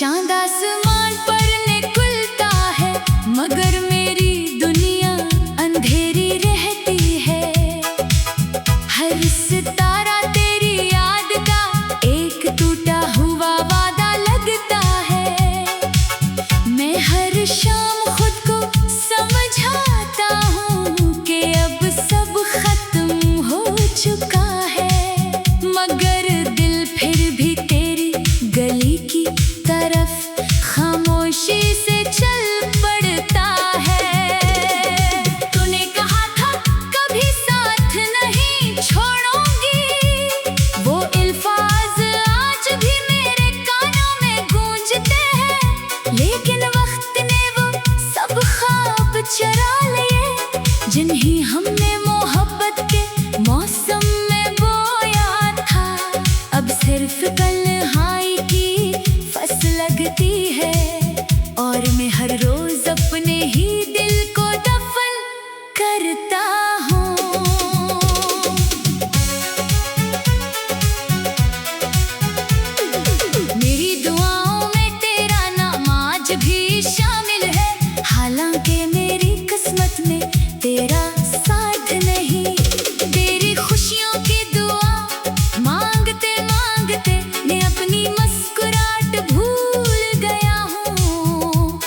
चांद आसमान पर निकलता है, मगर मेरी दुनिया अंधेरी रहती है। हर सितारा तेरी याद का एक टूटा हुआ वादा लगता है। मैं हर शाम खुद को समझाता हूँ कि अब सब खत्म हो चुका है, मगर दिल फिर भी तेरी गली की तरफ खामोशी से चल पड़ता है। तूने कहा था कभी साथ नहीं छोड़ूंगी, वो अल्फाज आज भी मेरे कानों में गूंजते हैं, लेकिन वक्त ने वो सब ख्वाब चुरा लिए जिन्हें हमने मोहब्बत के मौसम में बोया था। अब सिर्फ तन्हाई की फसल लगती है, और मैं हर रोज अपने ही दिल को दफन करता हूँ। मेरी दुआओं में तेरा नाम आज भी शामिल है, हालांकि मेरी किस्मत में तेरा साथ नहीं। तेरी खुशियों की दुआ मांगते मांगते मैं अपनी मुस्कुराहट भूल गया हूँ।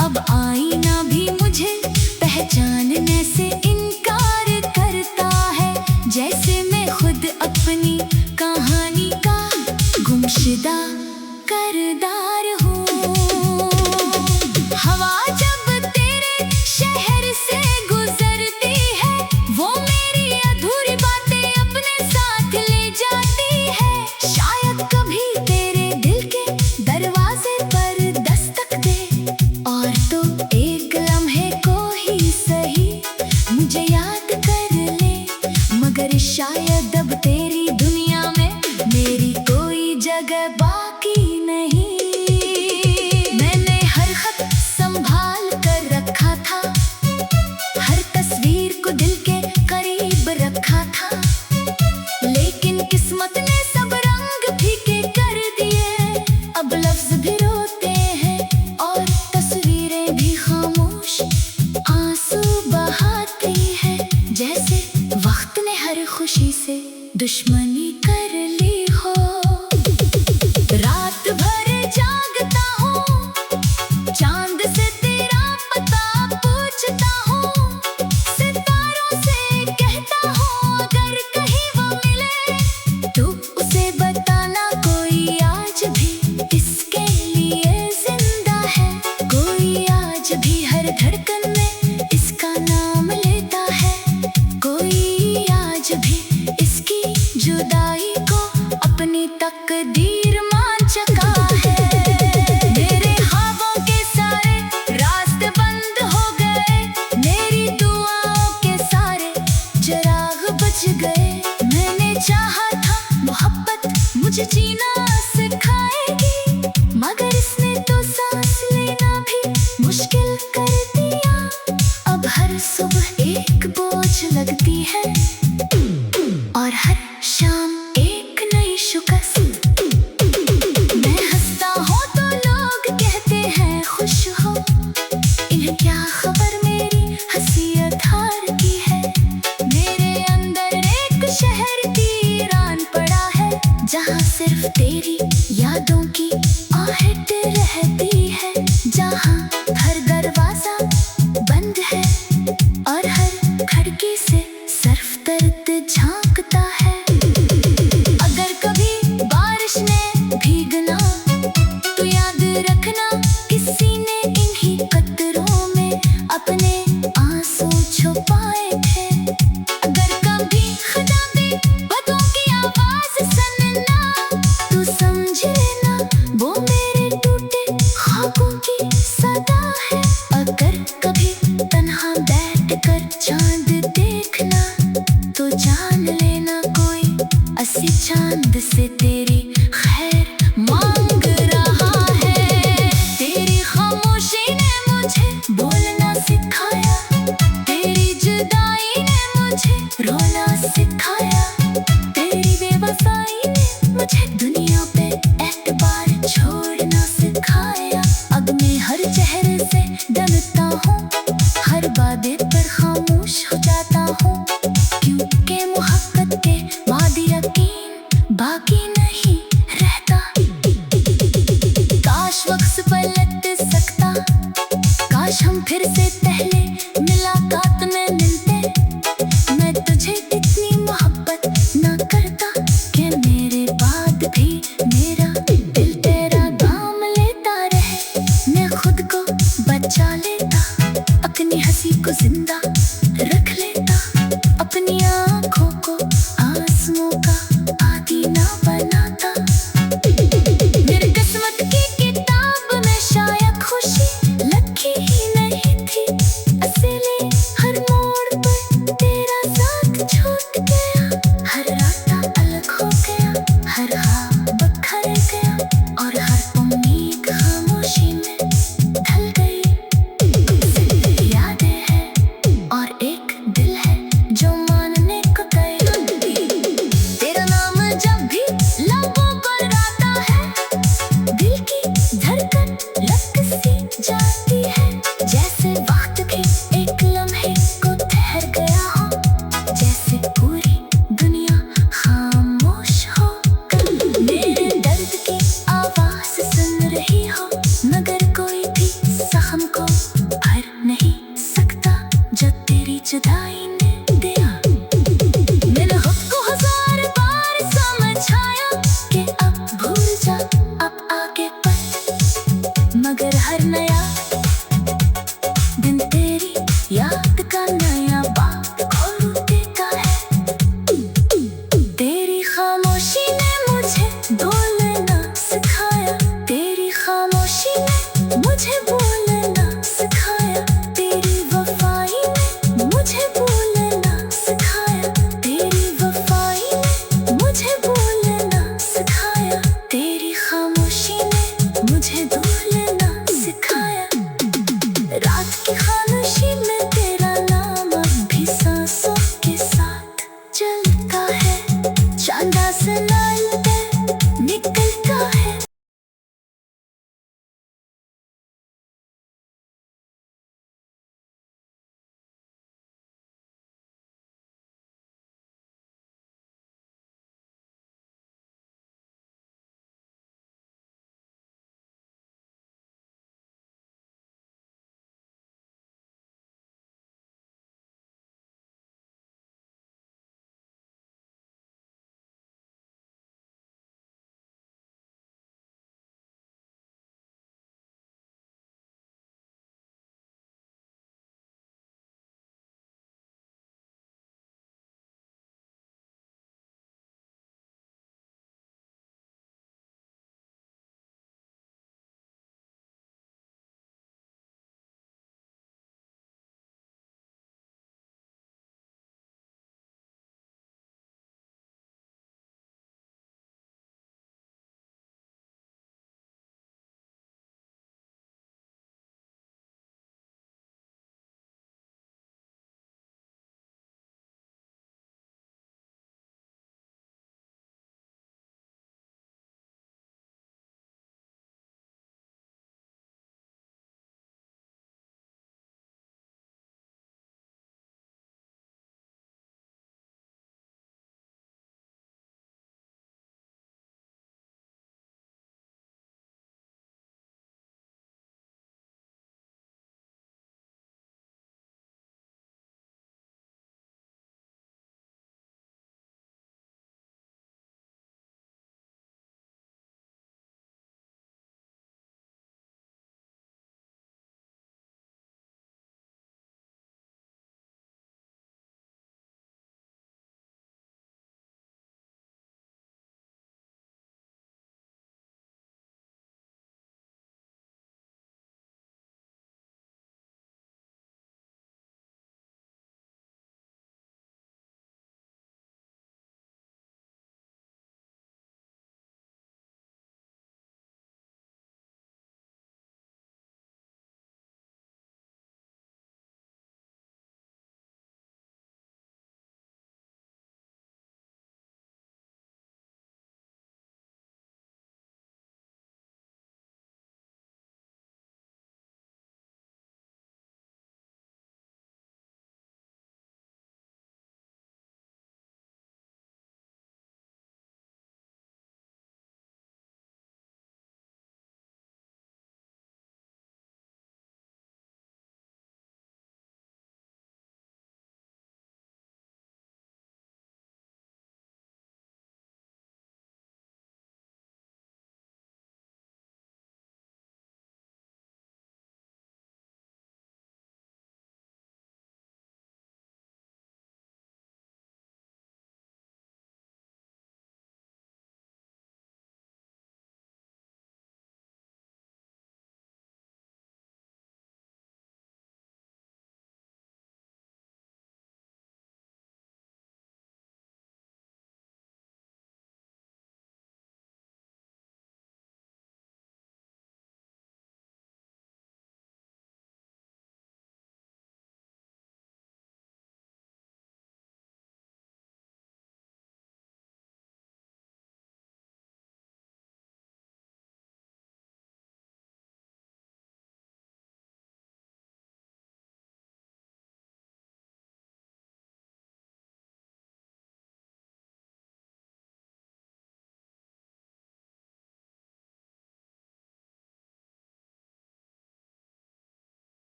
अब आईना भी मुझे पहचानने से इनकार करता है, जैसे मैं खुद अपनी कहानी का गुमशुदा किरदार हूँ। हवा जब तेरे शहर से गुजरती है, वो मेरी अधूरी बातें अपने साथ ले जाती है। शायद कभी तेरे दिल के दरवाजे पर दस्तक दे, और तो एक लम्हे को ही सही मुझे याद कर ले, मगर शायद अब तेरी दुनिया में मेरी कोई जगह बाकी नहीं। मैंने हर खत संभाल कर रखा था, हर तस्वीर को दिल के करीब रखा था, लेकिन किस्मत ने सब रंग फीके कर दिए। अब लफ्ज भी रोते हैं और तस्वीरें भी खामोश आंसू बहाती है, जैसे वक्त ने हर खुशी से दुश्मनी कर ली हो। रात भर जागता हूँ, चांद से तेरा पता पूछता हूँ, सितारों से कहता हूँ अगर कहीं वो मिले तो उसे बताना कोई आज भी इसके लिए जिंदा है। कोई आज भी हर धड़कन में इसका नाम लेता है, कोई आज भी इसकी जुदाई को अपनी तकदीर मान चुका है। मेरे ख्वाबों के सारे रास्ते बंद हो गए, मेरी दुआओं के सारे चिराग बुझ गए। मैंने चाहा था मोहब्बत मुझे जीना सिखाएगी, मगर इसने तो सांस लेना भी मुश्किल कर दिया। अब हर सुबह एक बोझ लगती है, और हर शाम एक नई शिकस्त। मैं हंसता हूँ तो लोग कहते हैं खुश हो, इन्हें क्या खबर मेरी हंसियत हार की है। मेरे अंदर एक शहर वीरान पड़ा है, जहाँ सिर्फ तेरी यादों की आहट रहती है, जहाँ हर दरवाजा बंद है और हर खिड़की से सिर्फ दर्द झांकता है। अगर कभी बारिश ने भीगना तो याद रखना, किसी ने इन्हीं कतरों में अपने आंसू छुपाए थे। अगर कभी खुदा भी बातों की आवाज सुनना तो समझ लेना वो हम फिर से पहले मुलाकात में मिलते। मैं तुझे इतनी मोहब्बत ना करता कि मेरे बाद भी मेरा दिल तेरा नाम लेता रहे। मैं खुद को बचा लेता, अपनी हंसी को जिंदा रख लेता, अपनी आँखों को आंसुओं का आदी ना बनाता। मेरी किस्मत की किताब में शायद खुशी लिखी ही नहीं थी,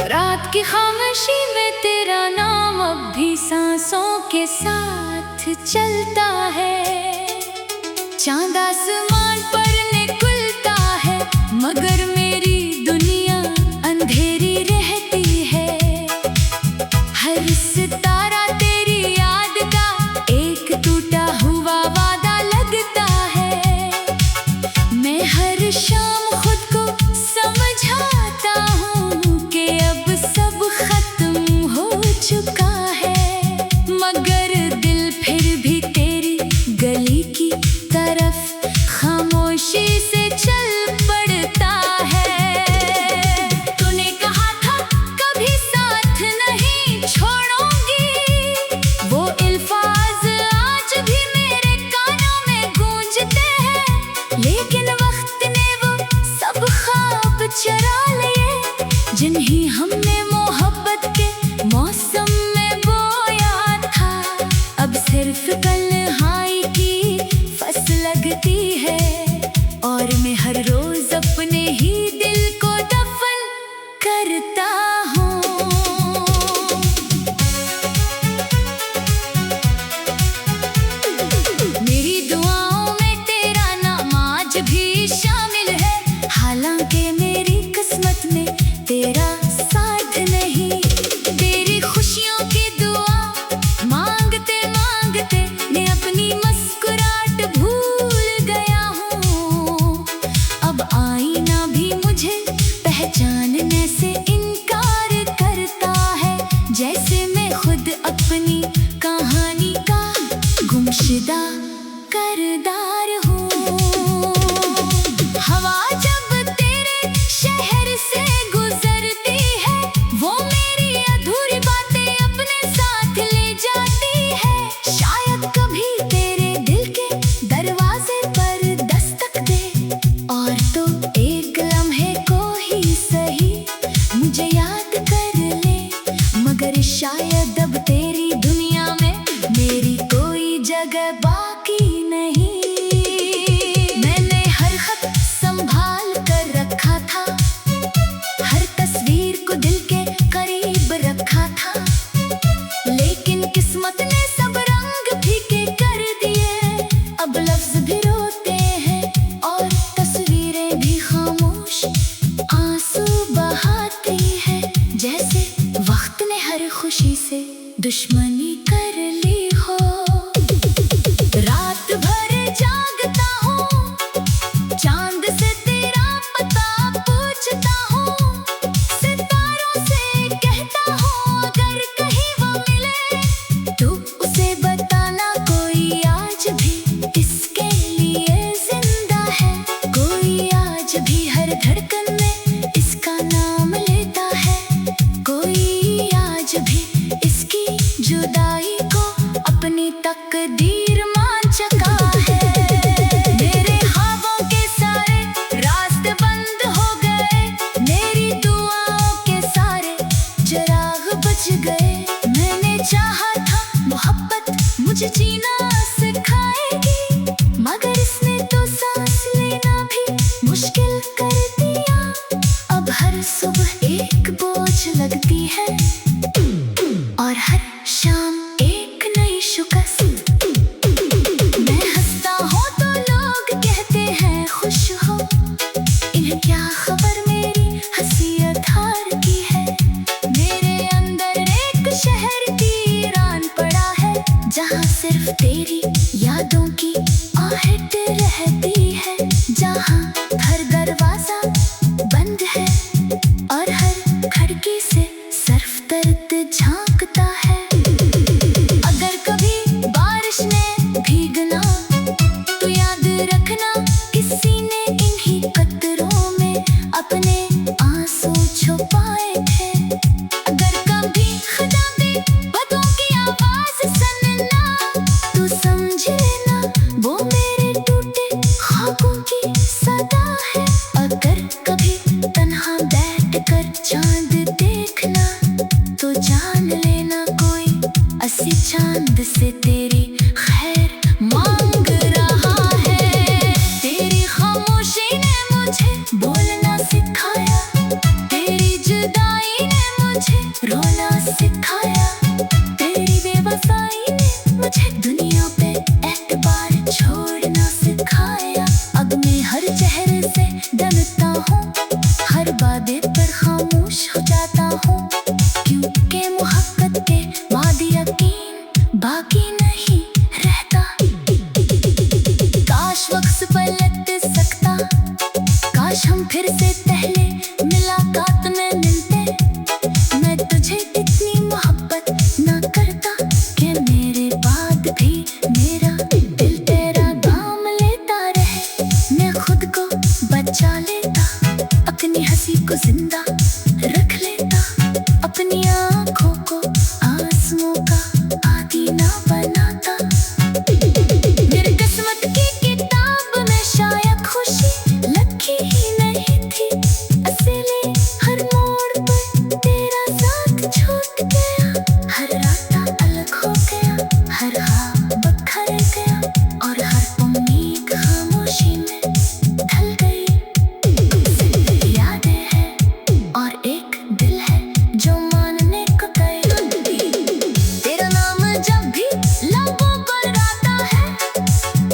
रात की खामोशी में तेरा नाम अब भी सांसों के साथ चलता है। चांद आसमान पर निकलता है, मगर मेरी दुनिया अंधेरी रहती है। हर सितारा तेरी याद का एक टूटा हुआ वादा लगता है। मैं हर शाम खुद को समझाता हूँ कि अब सब खत्म हो चुका है, मगर दिल फिर भी तेरी गली की तरफ खामोशी से चल पड़ता है। तूने कहा था कभी साथ नहीं छोड़ूंगी, वो अल्फाज आज भी मेरे कानों में गूंजते हैं, लेकिन वक्त ने वो सब ख्वाब चुरा लिए जिन्हें हमने मोहब्बत के मौसम में बोया था। अब सिर्फ तन्हाई की फसल लगती है, और मैं हर रोज अपने ही दिल को दफन करता हूँ। मेरी दुआओं में तेरा नाम आज भी शामिल है, हालांकि मेरी किस्मत में तेरा साथ नहीं। तेरी खुशियों की दुआ मांगते मांगते मैं अपनी मुस्कुराहट भूल गया हूँ। अब आईना भी मुझे पहचानने से इनकार करता है, जैसे मैं खुद अपनी कहानी का गुमशुदा किरदार हूँ। हवा जब तेरे शहर से गुजरती है, वो मेरी अधूरी बातें अपने साथ ले जाती है। शायद कभी तेरे दिल के दरवाजे पर दस्तक दे, और तो एक लम्हे को ही सही मुझे याद कर ले, मगर शायद अब तेरी दुनिया में मेरी कोई जगह बाकी नहीं। मैंने हर खत संभाल कर रखा था, हर तस्वीर को दिल के करीब रखा था, लेकिन किस्मत ने सब रंग फीके कर दिए। अब लफ्ज भी रोते हैं और तस्वीरें भी खामोश आंसू बहाती है, जैसे वक्त ने हर खुशी से दुश्मनी कर ली हो। रात भर जागता हूँ, चांद से तेरा पता पूछता हूँ, सितारों से कहता हूँ अगर कहीं वो मिले तो उसे बताना कोई आज भी इसके लिए जिंदा है। कोई आज भी हर धड़कन में इसका नाम लेता है, कोई आज भी इसकी जुदाई को अपनी तकदीर मान चुका है। मेरे ख्वाबों के सारे रास्ते बंद हो गए, मेरी दुआओं के सारे चिराग बुझ गए। मैंने चाहा था मोहब्बत मुझे जीना सिखाएगी, मगर इसने तो सांस लेना भी मुश्किल कर दिया। अब हर सुबह एक बोझ लगती है, और हर शाम एक नई शिकस्त। मैं हंसता हूँ तो लोग कहते हैं खुश हो, इन्हें क्या खबर मेरी हंसियत हार की है। मेरे अंदर एक शहर वीरान पड़ा है, जहाँ सिर्फ तेरी यादों की आहट रहती है, जहाँ हर दरवाजा बंद है और हर खिड़की से सिर्फ दर्द झांकता है। अगर कभी बारिश ने भीगना तो याद रखना, किसी ने इन्हीं कतरों में अपने चांद देखना तो जान लेना कोई असली चांद से तेरी खैर मांग रहा है। तेरी खामोशी ने मुझे बोलना सिखाया, तेरी जुदाई ने मुझे रोना सिखाया, तेरी बेवफाई ने मुझे दुनिया पे एतबार छोड़ना सिखाया। अब मैं हर चेहरे से डरता हूँ, हर वादे पर खामोश हो जाता हूँ, क्योंकि मोहब्बत के बाद यकीन बाकी नहीं रहता। काश वक्त पलट सकता, काश हम फिर से पहले मुलाकात में मिलते। मैं तुझे इतनी मोहब्बत ना करता कि मेरे बाद भी मेरा दिल तेरा नाम लेता रहे। मैं खुद को बचा लेता, अपनी हंसी को जिंदा रख लेता, अपनी आँखों को आंसुओं का आदी ना बनाता। मेरी किस्मत की किताब में शायद खुशी लिखी ही नहीं थी, असली हर मोड़ पर तेरा साथ छूट गया। हर रास्ता अलग हो गया, हर ख्वाब बिखर गया, और हर उम्मीद खामोशी में ढल गई। सिर्फ यादें हैं और एक दिल है जो मानने को तैयार नहीं। तेरा नाम जब भी लबों पर आता है,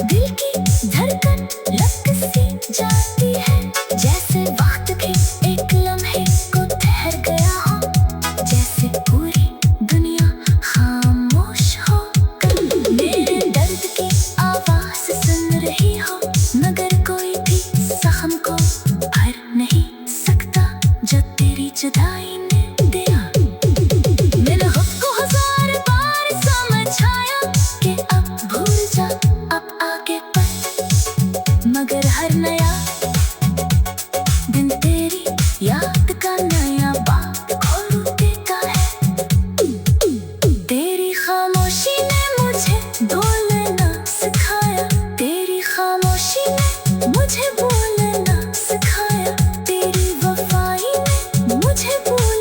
दिल की धड़कन लग सी जाती है, जैसे वक्त भी एक लम्हे को ठहर गया हो, जैसे पूरी दुनिया खामोश हो। मेरे दर्द की आवाज सुन रही हो, मगर कोई भी जख्म को भर नहीं सकता जो तेरी जुदाई ने दिया। मैंने खुद को हजार बार समझाया कि अब भूल जा, अब आगे बढ़, मगर हर नया दिन तेरी याद का नया बात खोल देता है। तेरी खामोशी ने मुझे बोलना सिखाया, तेरी खामोशी ने मुझे बोलना सिखाया, तेरी वफाई ने मुझे बोलना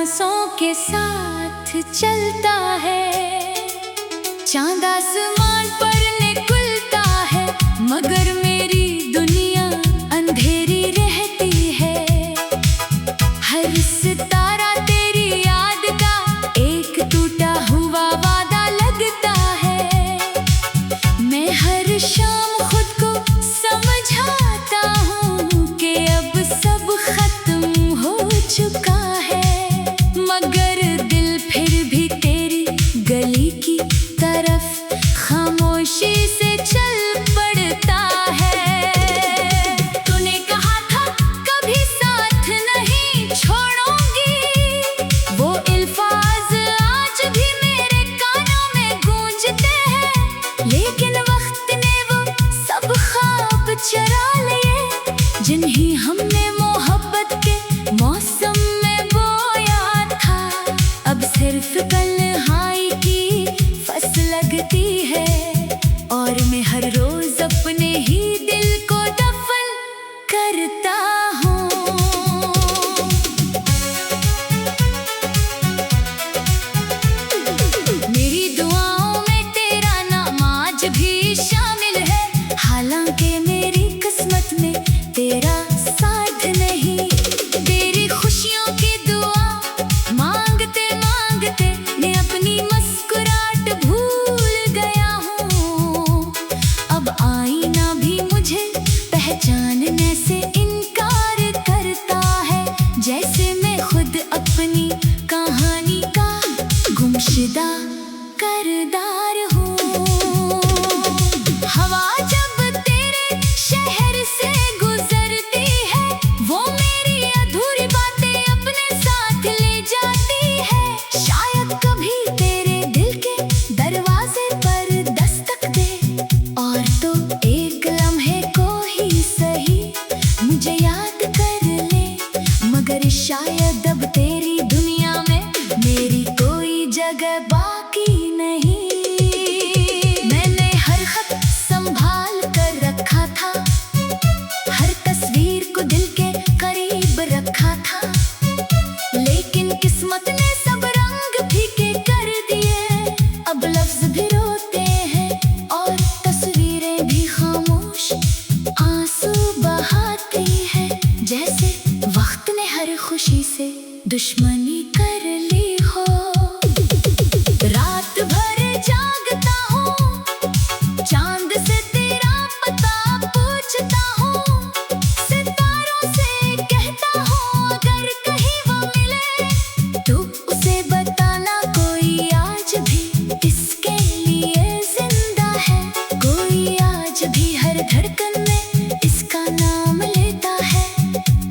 सांसों के साथ चलता है। चांद आसमान पर निकलता है, मगर मेरी दुनिया अंधेरी रहती है। हर सितारा तेरी याद का एक टूटा हुआ वादा लगता है। मैं हर शाम खुद को समझाता हूँ कि अब सब खत्म हो चुका है, मगर दिल फिर भी तेरी गली की तरफ खामोशी से चल पड़ता है। तूने कहा था कभी साथ नहीं छोड़ूंगी, वो अल्फाज आज भी मेरे कानों में गूंजते हैं, लेकिन वक्त ने वो सब ख्वाब चुरा लिए जिन्हें हमने मोहब्बत के मौसम में बोया था। अब सिर्फ तन्हाई की फसल लगती है, और मैं हर रोज अपने ही दिल को दफन करता हूँ। मेरी दुआओं में तेरा नाम आज भी शामिल है, हालांकि मेरी किस्मत में तेरा साथ नहीं। तेरी खुशियों की दुआ मांगते मांगते मैं अपनी मुस्कुराहट भूल गया हूँ। अब आईना भी मुझे पहचानने से इनकार करता है, जैसे मैं खुद अपनी कहानी का गुमशुदा किरदार हूँ। हवा जब तेरे शहर से गुजरती है, वो मेरी अधूरी बातें अपने साथ ले जाती है। शायद कभी तेरे दिल के दरवाजे पर दस्तक दे, और तो एक लम्हे को ही सही मुझे याद कर ले, मगर शायद अब तेरी दुनिया में मेरी कोई जगह बाकी नहीं। मैंने हर खत संभाल कर रखा था, हर तस्वीर को दिल के करीब रखा था, लेकिन किस्मत ने सब रंग फीके कर दिए। अब लफ्ज भी रोते हैं और तस्वीरें भी खामोश आंसू बहाती है, जैसे वक्त ने हर खुशी से दुश्मनी कर ली हो। रात भर जागता हूँ, चांद से तेरा पता पूछता हूँ, सितारों से कहता हूँ अगर कहीं वो मिले तो उसे बताना कोई आज भी इसके लिए जिंदा है। कोई आज भी हर धड़कन में इसका नाम लेता है,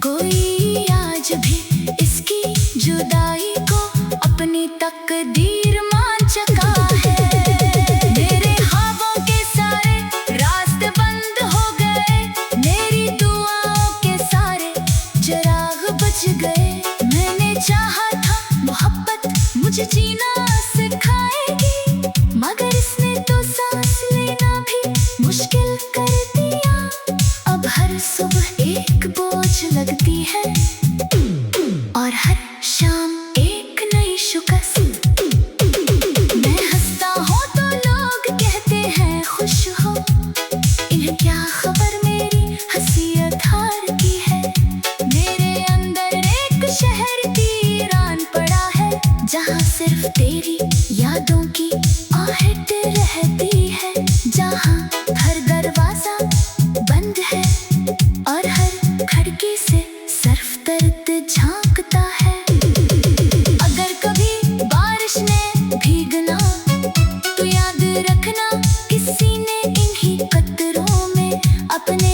कोई आज भी इसकी जुदाई को अपनी तकदीर मान चुका है। मेरे ख्वाबों के सारे रास्ते बंद हो गए, मेरी दुआओं के सारे चिराग बुझ गए। मैंने चाहा था मोहब्बत मुझे जीना सिखाएगी, मगर इसने तो सांस लेना भी मुश्किल कर दिया। अब हर सुबह एक बोझ लगती है, और हर शाम एक नई शिकस्त। मैं हंसता हूँ तो लोग कहते हैं खुश हो, इन्हें क्या खबर मेरी हंसी हार की है। मेरे अंदर एक शहर वीरान पड़ा है, जहाँ सिर्फ तेरी यादों की आहट रहती है, जहाँ हर दरवाजा बंद है और हर खिड़की से सिर्फ दर्द झांकता है। अगर कभी बारिश ने भीगना तो याद रखना, किसी ने इन्हीं कतरों में अपने